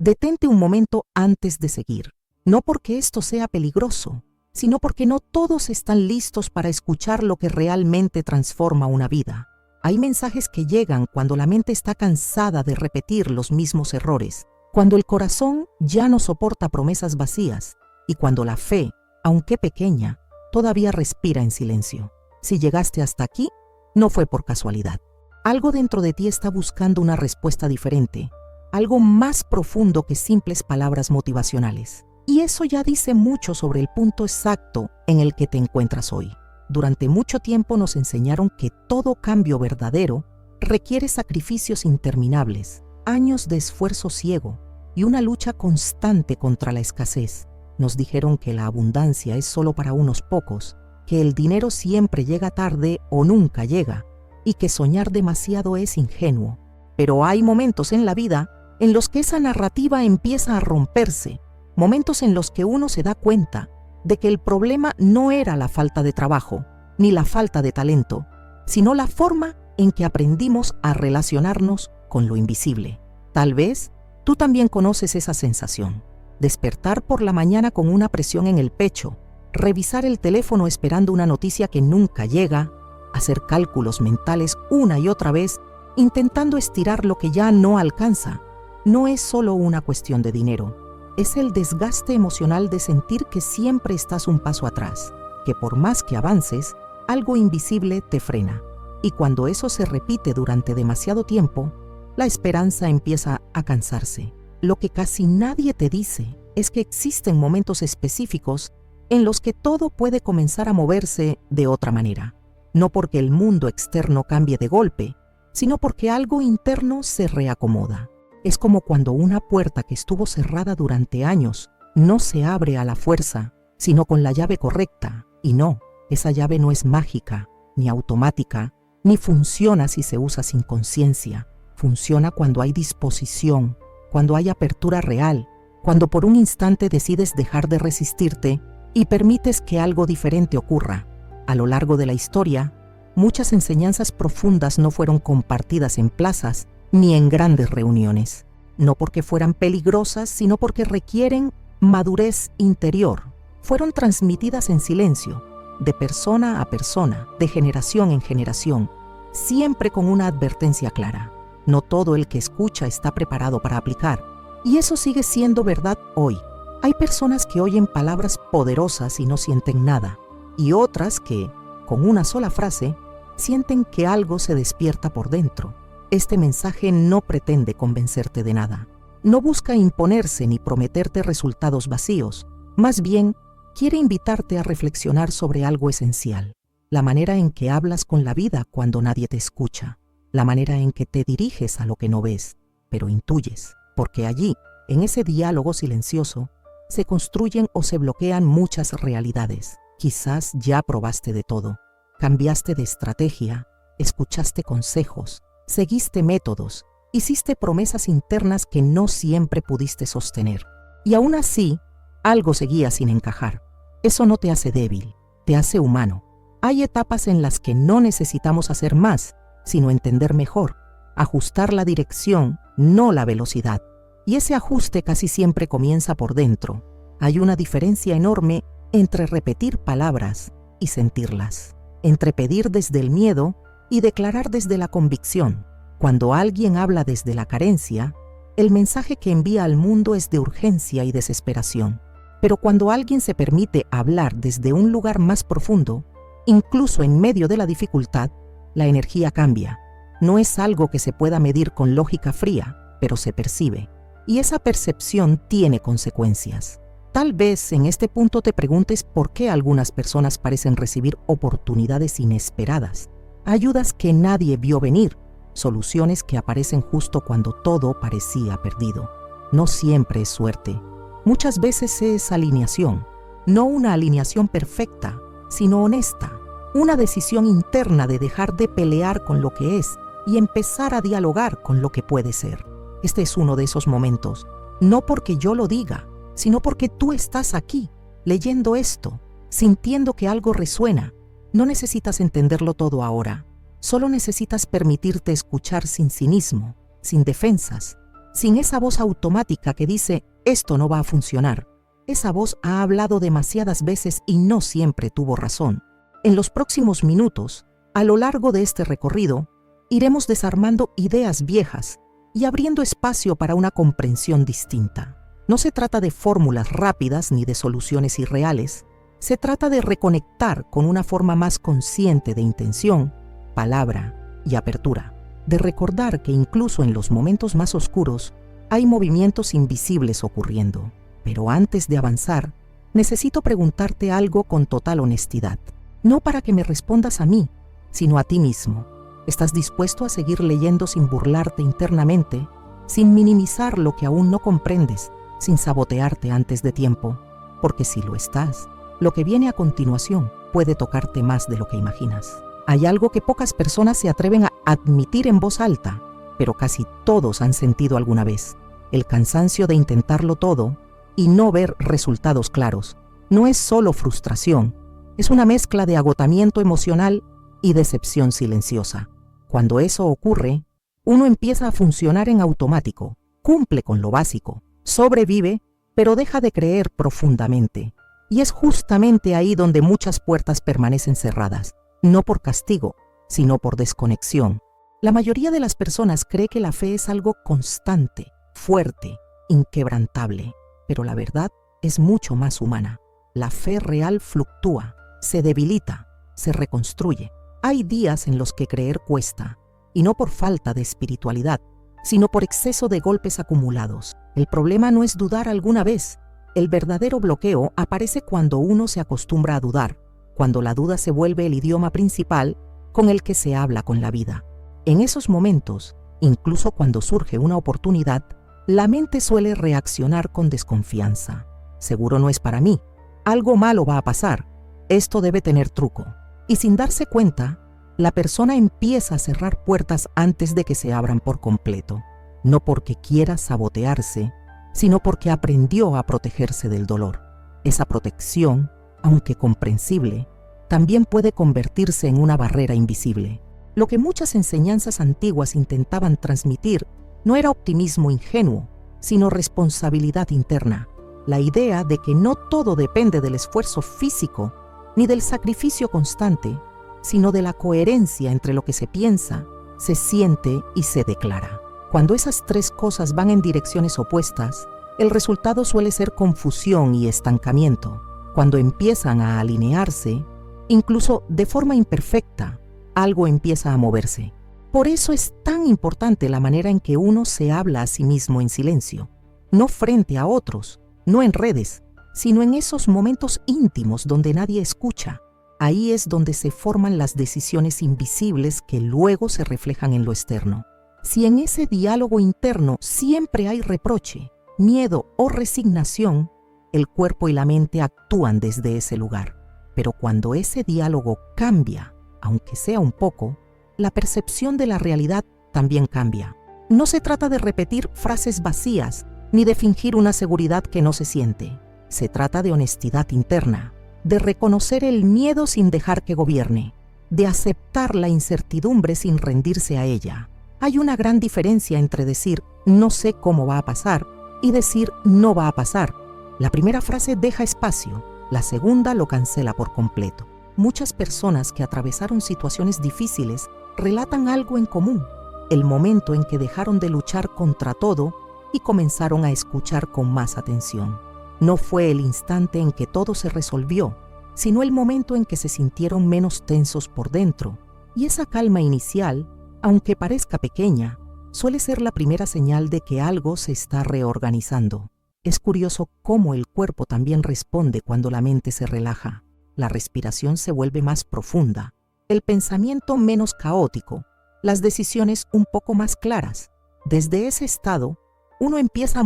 Detente un momento antes de seguir, no porque esto sea peligroso, sino porque no todos están listos para escuchar lo que realmente transforma una vida. Hay mensajes que llegan cuando la mente está cansada de repetir los mismos errores, cuando el corazón ya no soporta promesas vacías y cuando la fe, aunque pequeña, todavía respira en silencio. Si llegaste hasta aquí, no fue por casualidad. Algo dentro de ti está buscando una respuesta diferente, algo más profundo que simples palabras motivacionales. Y eso ya dice mucho sobre el punto exacto en el que te encuentras hoy. Durante mucho tiempo nos enseñaron que todo cambio verdadero requiere sacrificios interminables, años de esfuerzo ciego y una lucha constante contra la escasez. Nos dijeron que la abundancia es solo para unos pocos, que el dinero siempre llega tarde o nunca llega, y que soñar demasiado es ingenuo. Pero hay momentos en la vida en los que esa narrativa empieza a romperse, momentos en los que uno se da cuenta de que el problema no era la falta de trabajo, ni la falta de talento, sino la forma en que aprendimos a relacionarnos con lo invisible. Tal vez tú también conoces esa sensación. Despertar por la mañana con una presión en el pecho, revisar el teléfono esperando una noticia que nunca llega, hacer cálculos mentales una y otra vez, intentando estirar lo que ya no alcanza. No es solo una cuestión de dinero. Es el desgaste emocional de sentir que siempre estás un paso atrás, que por más que avances, algo invisible te frena. Y cuando eso se repite durante demasiado tiempo, la esperanza empieza a cansarse. Lo que casi nadie te dice es que existen momentos específicos en los que todo puede comenzar a moverse de otra manera. No porque el mundo externo cambie de golpe, sino porque algo interno se reacomoda. Es como cuando una puerta que estuvo cerrada durante años no se abre a la fuerza, sino con la llave correcta. Y no, esa llave no es mágica, ni automática, ni funciona si se usa sin conciencia. Funciona cuando hay disposición, cuando hay apertura real, cuando por un instante decides dejar de resistirte y permites que algo diferente ocurra. A lo largo de la historia, muchas enseñanzas profundas no fueron compartidas en plazas ni en grandes reuniones, no porque fueran peligrosas, sino porque requieren madurez interior. Fueron transmitidas en silencio, de persona a persona, de generación en generación, siempre con una advertencia clara. No todo el que escucha está preparado para aplicar, y eso sigue siendo verdad hoy. Hay personas que oyen palabras poderosas y no sienten nada, y otras que, con una sola frase, sienten que algo se despierta por dentro. Este mensaje no pretende convencerte de nada. No busca imponerse ni prometerte resultados vacíos. Más bien, quiere invitarte a reflexionar sobre algo esencial. La manera en que hablas con la vida cuando nadie te escucha. La manera en que te diriges a lo que no ves, pero intuyes. Porque allí, en ese diálogo silencioso, se construyen o se bloquean muchas realidades. Quizás ya probaste de todo. Cambiaste de estrategia, escuchaste consejos, seguiste métodos, hiciste promesas internas que no siempre pudiste sostener. Y aún así, algo seguía sin encajar. Eso no te hace débil, te hace humano. Hay etapas en las que no necesitamos hacer más, sino entender mejor, ajustar la dirección, no la velocidad. Y ese ajuste casi siempre comienza por dentro. Hay una diferencia enorme entre repetir palabras y sentirlas, entre pedir desde el miedo y declarar desde la convicción. Cuando alguien habla desde la carencia, el mensaje que envía al mundo es de urgencia y desesperación. Pero cuando alguien se permite hablar desde un lugar más profundo, incluso en medio de la dificultad, la energía cambia. No es algo que se pueda medir con lógica fría, pero se percibe. Y esa percepción tiene consecuencias. Tal vez en este punto te preguntes por qué algunas personas parecen recibir oportunidades inesperadas, ayudas que nadie vio venir, soluciones que aparecen justo cuando todo parecía perdido. No siempre es suerte. Muchas veces es alineación. No una alineación perfecta, sino honesta. Una decisión interna de dejar de pelear con lo que es y empezar a dialogar con lo que puede ser. Este es uno de esos momentos. No porque yo lo diga, sino porque tú estás aquí, leyendo esto, sintiendo que algo resuena. No necesitas entenderlo todo ahora. Solo necesitas permitirte escuchar sin cinismo, sin defensas, sin esa voz automática que dice, esto no va a funcionar. Esa voz ha hablado demasiadas veces y no siempre tuvo razón. En los próximos minutos, a lo largo de este recorrido, iremos desarmando ideas viejas y abriendo espacio para una comprensión distinta. No se trata de fórmulas rápidas ni de soluciones irreales. Se trata de reconectar con una forma más consciente de intención, palabra y apertura. De recordar que incluso en los momentos más oscuros hay movimientos invisibles ocurriendo. Pero antes de avanzar, necesito preguntarte algo con total honestidad. No para que me respondas a mí, sino a ti mismo. ¿Estás dispuesto a seguir leyendo sin burlarte internamente, sin minimizar lo que aún no comprendes, sin sabotearte antes de tiempo? Porque si lo estás, lo que viene a continuación puede tocarte más de lo que imaginas. Hay algo que pocas personas se atreven a admitir en voz alta, pero casi todos han sentido alguna vez. El cansancio de intentarlo todo y no ver resultados claros. No es solo frustración, es una mezcla de agotamiento emocional y decepción silenciosa. Cuando eso ocurre, uno empieza a funcionar en automático, cumple con lo básico, sobrevive, pero deja de creer profundamente. Y es justamente ahí donde muchas puertas permanecen cerradas, no por castigo, sino por desconexión. La mayoría de las personas cree que la fe es algo constante, fuerte, inquebrantable, pero la verdad es mucho más humana. La fe real fluctúa, se debilita, se reconstruye. Hay días en los que creer cuesta, y no por falta de espiritualidad, sino por exceso de golpes acumulados. El problema no es dudar alguna vez. El verdadero bloqueo aparece cuando uno se acostumbra a dudar, cuando la duda se vuelve el idioma principal con el que se habla con la vida. En esos momentos, incluso cuando surge una oportunidad, la mente suele reaccionar con desconfianza. Seguro no es para mí. Algo malo va a pasar. Esto debe tener truco. Y sin darse cuenta, la persona empieza a cerrar puertas antes de que se abran por completo. No porque quiera sabotearse, sino porque aprendió a protegerse del dolor. Esa protección, aunque comprensible, también puede convertirse en una barrera invisible. Lo que muchas enseñanzas antiguas intentaban transmitir no era optimismo ingenuo, sino responsabilidad interna. La idea de que no todo depende del esfuerzo físico ni del sacrificio constante, sino de la coherencia entre lo que se piensa, se siente y se declara. Cuando esas tres cosas van en direcciones opuestas, el resultado suele ser confusión y estancamiento. Cuando empiezan a alinearse, incluso de forma imperfecta, algo empieza a moverse. Por eso es tan importante la manera en que uno se habla a sí mismo en silencio, no frente a otros, no en redes, sino en esos momentos íntimos donde nadie escucha. Ahí es donde se forman las decisiones invisibles que luego se reflejan en lo externo. Si en ese diálogo interno siempre hay reproche, miedo o resignación, el cuerpo y la mente actúan desde ese lugar. Pero cuando ese diálogo cambia, aunque sea un poco, la percepción de la realidad también cambia. No se trata de repetir frases vacías ni de fingir una seguridad que no se siente. Se trata de honestidad interna, de reconocer el miedo sin dejar que gobierne, de aceptar la incertidumbre sin rendirse a ella. Hay una gran diferencia entre decir no sé cómo va a pasar y decir no va a pasar. La primera frase deja espacio, la segunda lo cancela por completo. Muchas personas que atravesaron situaciones difíciles relatan algo en común: el momento en que dejaron de luchar contra todo y comenzaron a escuchar con más atención. No fue el instante en que todo se resolvió, sino el momento en que se sintieron menos tensos por dentro. Y esa calma inicial, aunque parezca pequeña, suele ser la primera señal de que algo se está reorganizando. Es curioso cómo el cuerpo también responde cuando la mente se relaja. La respiración se vuelve más profunda, el pensamiento menos caótico, las decisiones un poco más claras. Desde ese estado, uno empieza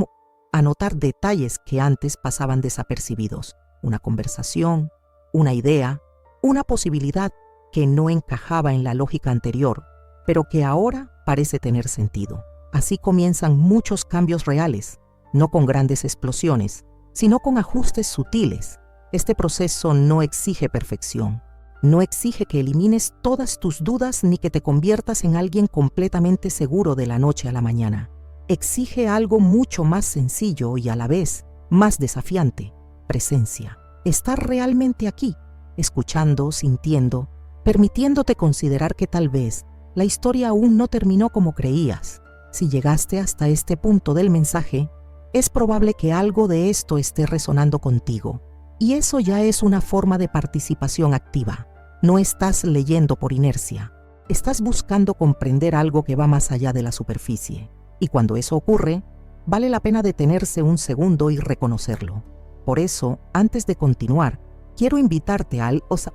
a notar detalles que antes pasaban desapercibidos. Una conversación, una idea, una posibilidad que no encajaba en la lógica anterior, pero que ahora parece tener sentido. Así comienzan muchos cambios reales, no con grandes explosiones, sino con ajustes sutiles. Este proceso no exige perfección, no exige que elimines todas tus dudas ni que te conviertas en alguien completamente seguro de la noche a la mañana. exige algo mucho más sencillo y a la vez más desafiante: presencia. Estar realmente aquí, escuchando, sintiendo, permitiéndote considerar que tal vez la historia aún no terminó como creías. Si llegaste hasta este punto del mensaje, es probable que algo de esto esté resonando contigo. Y eso ya es una forma de participación activa. No estás leyendo por inercia. Estás buscando comprender algo que va más allá de la superficie. Y cuando eso ocurre, vale la pena detenerse un segundo y reconocerlo. Por eso, antes de continuar, quiero invitarte a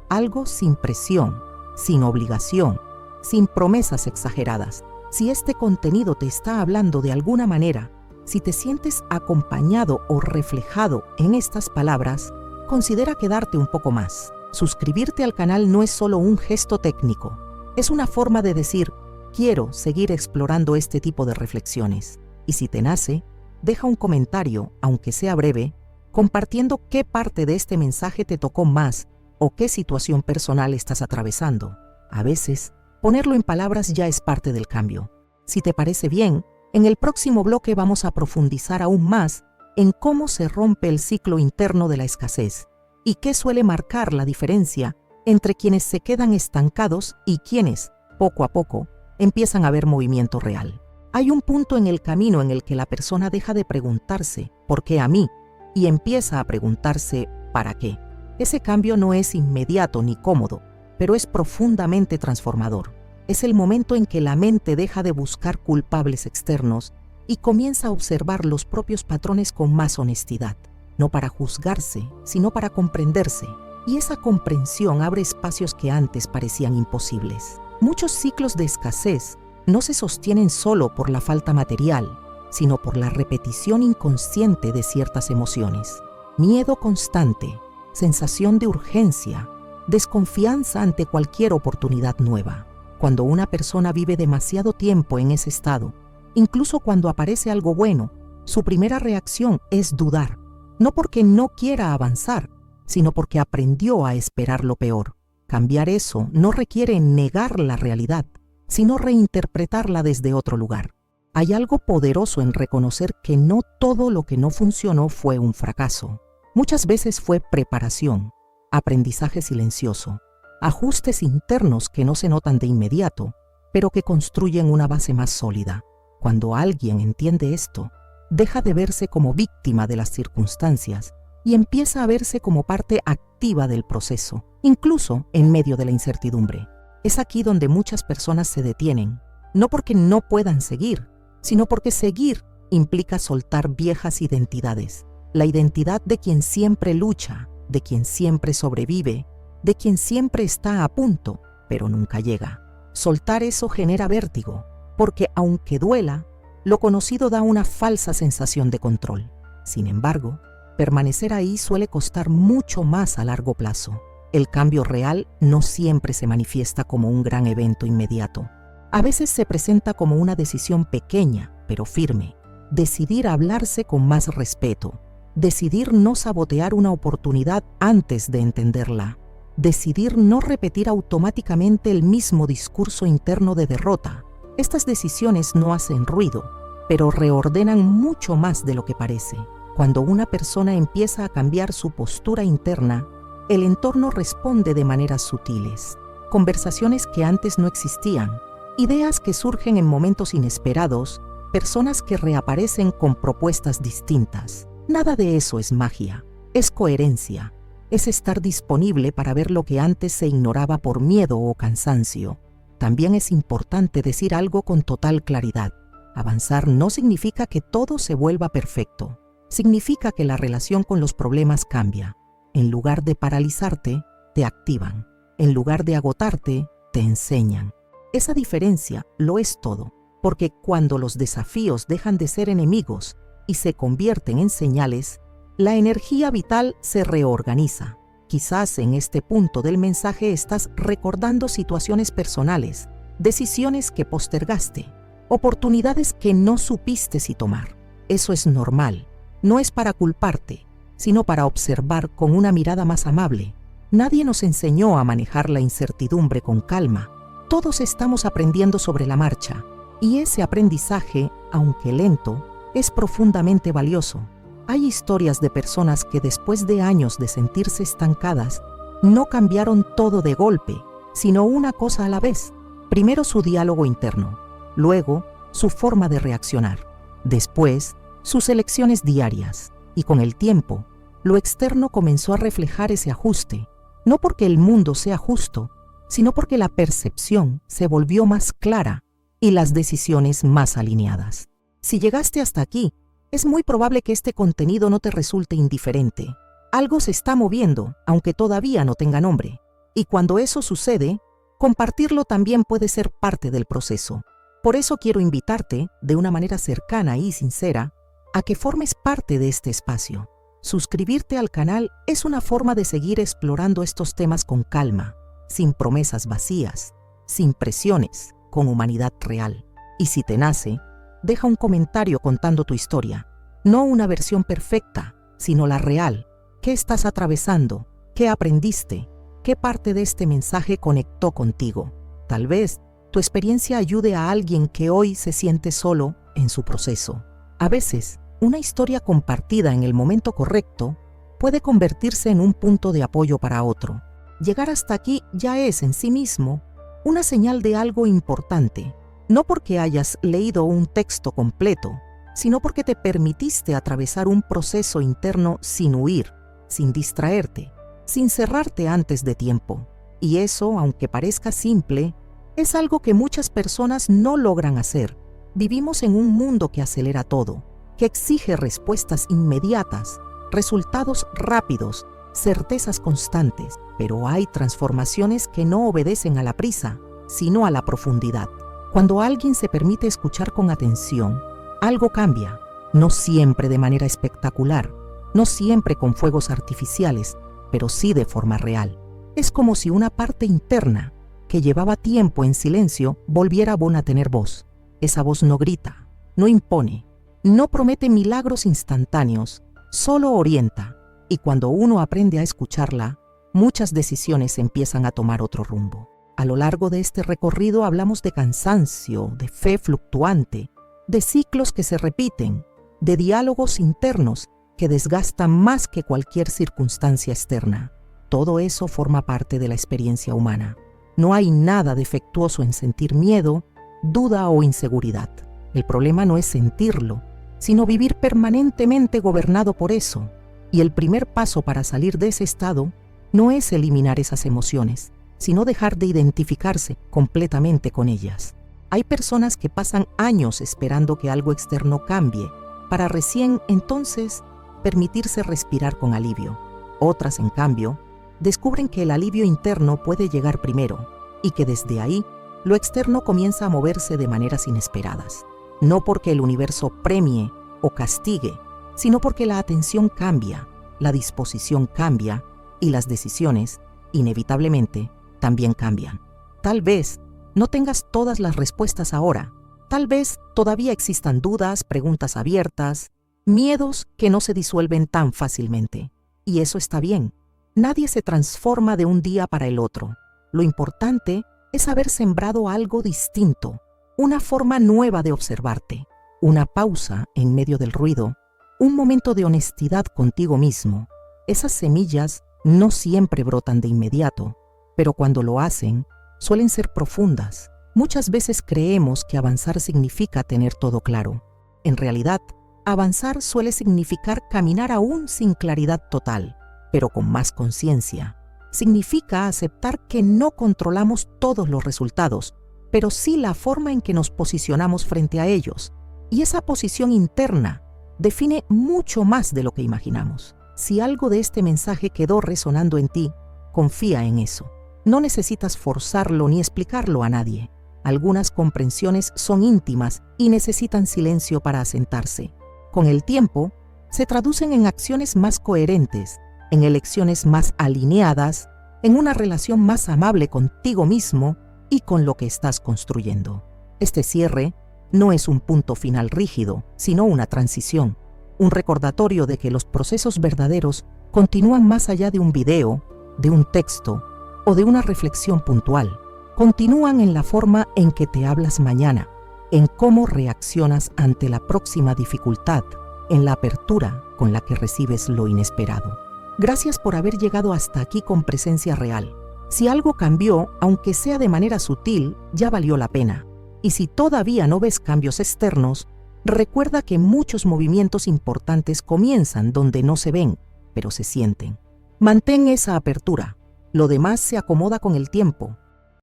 algo sin presión, sin obligación, sin promesas exageradas. Si este contenido te está hablando de alguna manera, si te sientes acompañado o reflejado en estas palabras, considera quedarte un poco más. Suscribirte al canal no es solo un gesto técnico, es una forma de decir: quiero seguir explorando este tipo de reflexiones. Y si te nace, deja un comentario, aunque sea breve, compartiendo qué parte de este mensaje te tocó más o qué situación personal estás atravesando. A veces, ponerlo en palabras ya es parte del cambio. Si te parece bien, en el próximo bloque vamos a profundizar aún más en cómo se rompe el ciclo interno de la escasez y qué suele marcar la diferencia entre quienes se quedan estancados y quienes, poco a poco, empiezan a ver movimiento real. Hay un punto en el camino en el que la persona deja de preguntarse ¿por qué a mí? Y empieza a preguntarse ¿para qué? Ese cambio no es inmediato ni cómodo, pero es profundamente transformador. Es el momento en que la mente deja de buscar culpables externos y comienza a observar los propios patrones con más honestidad, no para juzgarse, sino para comprenderse. Y esa comprensión abre espacios que antes parecían imposibles. Muchos ciclos de escasez no se sostienen solo por la falta material, sino por la repetición inconsciente de ciertas emociones. Miedo constante, sensación de urgencia, desconfianza ante cualquier oportunidad nueva. Cuando una persona vive demasiado tiempo en ese estado, incluso cuando aparece algo bueno, su primera reacción es dudar, no porque no quiera avanzar, sino porque aprendió a esperar lo peor. Cambiar eso no requiere negar la realidad, sino reinterpretarla desde otro lugar. Hay algo poderoso en reconocer que no todo lo que no funcionó fue un fracaso. Muchas veces fue preparación, aprendizaje silencioso, ajustes internos que no se notan de inmediato, pero que construyen una base más sólida. Cuando alguien entiende esto, deja de verse como víctima de las circunstancias y empieza a verse como parte activa del proceso, incluso en medio de la incertidumbre. Es aquí donde muchas personas se detienen, no porque no puedan seguir, sino porque seguir implica soltar viejas identidades. La identidad de quien siempre lucha, de quien siempre sobrevive, de quien siempre está a punto, pero nunca llega. Soltar eso genera vértigo, porque aunque duela, lo conocido da una falsa sensación de control. Sin embargo, permanecer ahí suele costar mucho más a largo plazo. El cambio real no siempre se manifiesta como un gran evento inmediato. A veces se presenta como una decisión pequeña, pero firme. Decidir hablarse con más respeto. Decidir no sabotear una oportunidad antes de entenderla. Decidir no repetir automáticamente el mismo discurso interno de derrota. Estas decisiones no hacen ruido, pero reordenan mucho más de lo que parece. Cuando una persona empieza a cambiar su postura interna, el entorno responde de maneras sutiles. Conversaciones que antes no existían, ideas que surgen en momentos inesperados, personas que reaparecen con propuestas distintas. Nada de eso es magia, es coherencia, es estar disponible para ver lo que antes se ignoraba por miedo o cansancio. También es importante decir algo con total claridad. Avanzar no significa que todo se vuelva perfecto. Significa que la relación con los problemas cambia. En lugar de paralizarte, te activan. En lugar de agotarte, te enseñan. Esa diferencia lo es todo, porque cuando los desafíos dejan de ser enemigos y se convierten en señales, la energía vital se reorganiza. Quizás en este punto del mensaje estás recordando situaciones personales, decisiones que postergaste, oportunidades que no supiste si tomar. Eso es normal. No es para culparte, sino para observar con una mirada más amable. Nadie nos enseñó a manejar la incertidumbre con calma. Todos estamos aprendiendo sobre la marcha, Y ese aprendizaje, aunque lento, es profundamente valioso. Hay historias de personas que después de años de sentirse estancadas, no cambiaron todo de golpe, sino una cosa a la vez. Primero su diálogo interno, luego su forma de reaccionar, después sus elecciones diarias, y con el tiempo, lo externo comenzó a reflejar ese ajuste, no porque el mundo sea justo, sino porque la percepción se volvió más clara y las decisiones más alineadas. Si llegaste hasta aquí, es muy probable que este contenido no te resulte indiferente. Algo se está moviendo, aunque todavía no tenga nombre. Y cuando eso sucede, compartirlo también puede ser parte del proceso. Por eso quiero invitarte, de una manera cercana y sincera, a que formes parte de este espacio. Suscribirte al canal es una forma de seguir explorando estos temas con calma, sin promesas vacías, sin presiones, con humanidad real. Y si te nace, deja un comentario contando tu historia. No una versión perfecta, sino la real. ¿Qué estás atravesando? ¿Qué aprendiste? ¿Qué parte de este mensaje conectó contigo? Tal vez tu experiencia ayude a alguien que hoy se siente solo en su proceso. A veces, una historia compartida en el momento correcto puede convertirse en un punto de apoyo para otro. Llegar hasta aquí ya es en sí mismo una señal de algo importante, no porque hayas leído un texto completo, sino porque te permitiste atravesar un proceso interno sin huir, sin distraerte, sin cerrarte antes de tiempo. Y eso, aunque parezca simple, es algo que muchas personas no logran hacer. Vivimos en un mundo que acelera todo, que exige respuestas inmediatas, resultados rápidos, certezas constantes, pero hay transformaciones que no obedecen a la prisa, sino a la profundidad. Cuando alguien se permite escuchar con atención, algo cambia, no siempre de manera espectacular, no siempre con fuegos artificiales, pero sí de forma real. Es como si una parte interna, que llevaba tiempo en silencio, volviera a tener voz. Esa voz no grita, no impone, no promete milagros instantáneos, solo orienta. Y cuando uno aprende a escucharla, muchas decisiones empiezan a tomar otro rumbo. A lo largo de este recorrido hablamos de cansancio, de fe fluctuante, de ciclos que se repiten, de diálogos internos que desgastan más que cualquier circunstancia externa. Todo eso forma parte de la experiencia humana. No hay nada defectuoso en sentir miedo, duda o inseguridad. El problema no es sentirlo, sino vivir permanentemente gobernado por eso. Y el primer paso para salir de ese estado no es eliminar esas emociones, sino dejar de identificarse completamente con ellas. Hay personas que pasan años esperando que algo externo cambie, para recién entonces permitirse respirar con alivio. Otras, en cambio, descubren que el alivio interno puede llegar primero y que desde ahí lo externo comienza a moverse de maneras inesperadas. No porque el universo premie o castigue, sino porque la atención cambia, la disposición cambia y las decisiones, inevitablemente, también cambian. Tal vez no tengas todas las respuestas ahora. Tal vez todavía existan dudas, preguntas abiertas, miedos que no se disuelven tan fácilmente. Y eso está bien. Nadie se transforma de un día para el otro. Lo importante es haber sembrado algo distinto, una forma nueva de observarte, una pausa en medio del ruido, un momento de honestidad contigo mismo. Esas semillas no siempre brotan de inmediato, pero cuando lo hacen, suelen ser profundas. Muchas veces creemos que avanzar significa tener todo claro. En realidad, avanzar suele significar caminar aún sin claridad total, pero con más conciencia. Significa aceptar que no controlamos todos los resultados, pero sí la forma en que nos posicionamos frente a ellos. Y esa posición interna define mucho más de lo que imaginamos. Si algo de este mensaje quedó resonando en ti, confía en eso. No necesitas forzarlo ni explicarlo a nadie. Algunas comprensiones son íntimas y necesitan silencio para asentarse. Con el tiempo, se traducen en acciones más coherentes, en elecciones más alineadas, en una relación más amable contigo mismo y con lo que estás construyendo. Este cierre no es un punto final rígido, sino una transición, un recordatorio de que los procesos verdaderos continúan más allá de un video, de un texto o de una reflexión puntual. Continúan en la forma en que te hablas mañana, en cómo reaccionas ante la próxima dificultad, en la apertura con la que recibes lo inesperado. Gracias por haber llegado hasta aquí con Presencia Real. Si algo cambió, aunque sea de manera sutil, ya valió la pena. Y si todavía no ves cambios externos, recuerda que muchos movimientos importantes comienzan donde no se ven, pero se sienten. Mantén esa apertura. Lo demás se acomoda con el tiempo.